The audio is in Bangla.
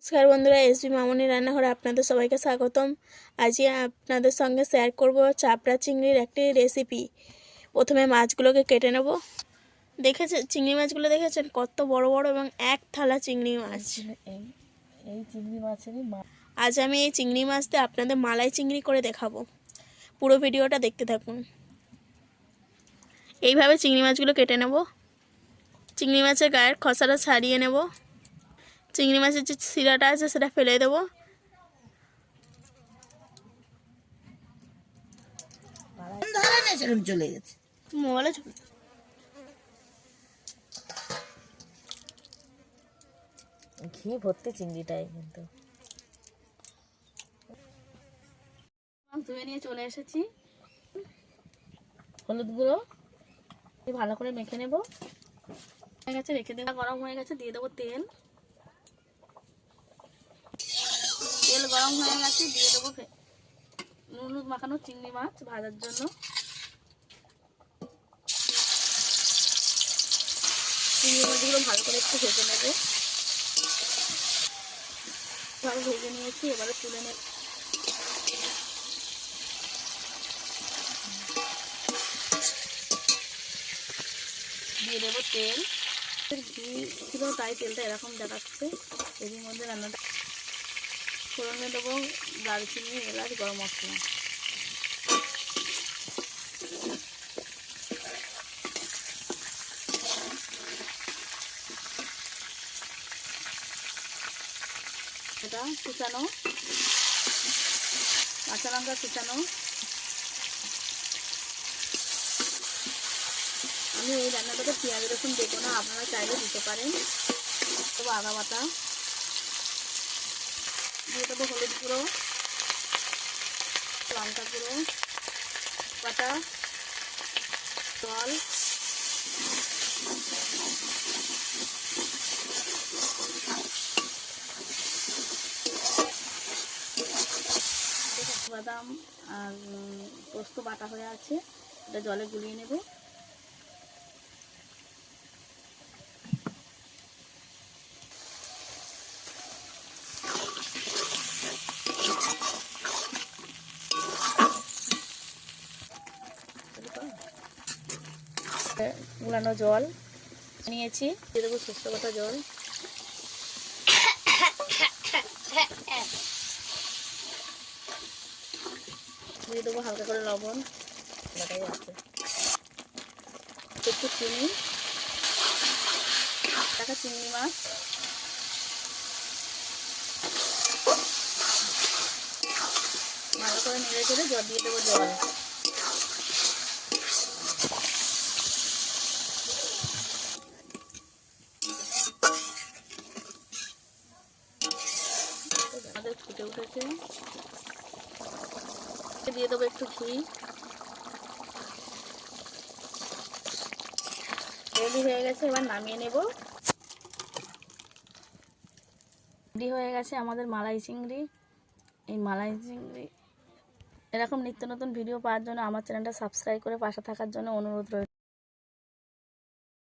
নমস্কার বন্ধুরা, এসবি মামনি রান্নাঘরে আপনাদের সবাইকে স্বাগতম। আজকে আপনাদের সঙ্গে শেয়ার করব চাপড়া চিংড়ির একটি রেসিপি। প্রথমে মাছগুলোকে কেটে নেব। দেখেছেন চিংড়ি মাছগুলো, দেখেছেন কত বড় বড় এবং এক থালা চিংড়ি মাছ। এই চিংড়ি মাছেরই আজ আমি এই চিংড়ি মাছ দিয়ে আপনাদের মালাই চিংড়ি করে দেখাবো। পুরো ভিডিওটা দেখতে থাকুন। এইভাবে চিংড়ি মাছগুলো কেটে নেব। চিংড়ি মাছের গায়ের খসাটা ছাড়িয়ে নেব। চিংড়ি মাছের যে শিরাটা আছে সেটা ফেলে দেবো। চলে গেছে মোবাইলে ঘি ভর্তি চিংড়িটাই কিন্তু ধুয়ে নিয়ে চলে এসেছি। হলুদ গুঁড়ো ভালো করে মেখে নেব। হয়ে গেছে, রেখে দেবো। গরম হয়ে গেছে, দিয়ে দেবো তেল। তেল গরম হয়ে গেছে, দিয়ে দেবো হলুদ মাখানো চিংড়ি মাছ ভাজার জন্য। চিংড়ি মাছগুলো ভালো করে একটু ভেজে নেব। ভালো ভেজে নিয়েছি, এবারে তুলে নেব। দিয়ে দেবো তেল। ঘি ছিল তাই তেলটা এরকম দেখাচ্ছে। এর মধ্যে রান্নাটা ফোড়নে দেবো দারচিনি, এলাচ, গরম মশলা। এটা কুচানো কাঁচা লঙ্কা কুচানো। আমি এই রান্নাটাতে পেঁয়াজ রসুন দেবো না, আপনারা চাইলে দিতে পারেন। দেবো আদা বাটা, দিয়ে দেবো হলুদ গুঁড়ো, লঙ্কা গুঁড়ো বাটা, জল, বাদাম আর পোস্ত বাটা হয়ে আছে, এটা জলে গুলিয়ে নেব। গুলানো জল নিয়েছি, দিয়ে দেবো শুকনো বাটা জল। দিয়ে দেবো হালকা করে লবণ, বাটাই আছে, একটু চিনি, টাকা চিংড়ি মাছ, ভালো করে নেড়ে চেড়ে জল দিয়ে দেবো। জল আমাদের ফুটে উঠেছে, দিয়ে দেবো একটু ঘি। রেডি হয়ে গেছে, এবার নামিয়ে নেব। রেডি হয়ে গেছে আমাদের মালাই চিংড়ি। এই মালাই চিংড়ি এরকম নিত্য নতুন ভিডিও পাওয়ার জন্য আমার চ্যানেলটা সাবস্ক্রাইব করে পাশে থাকার জন্য অনুরোধ রইল।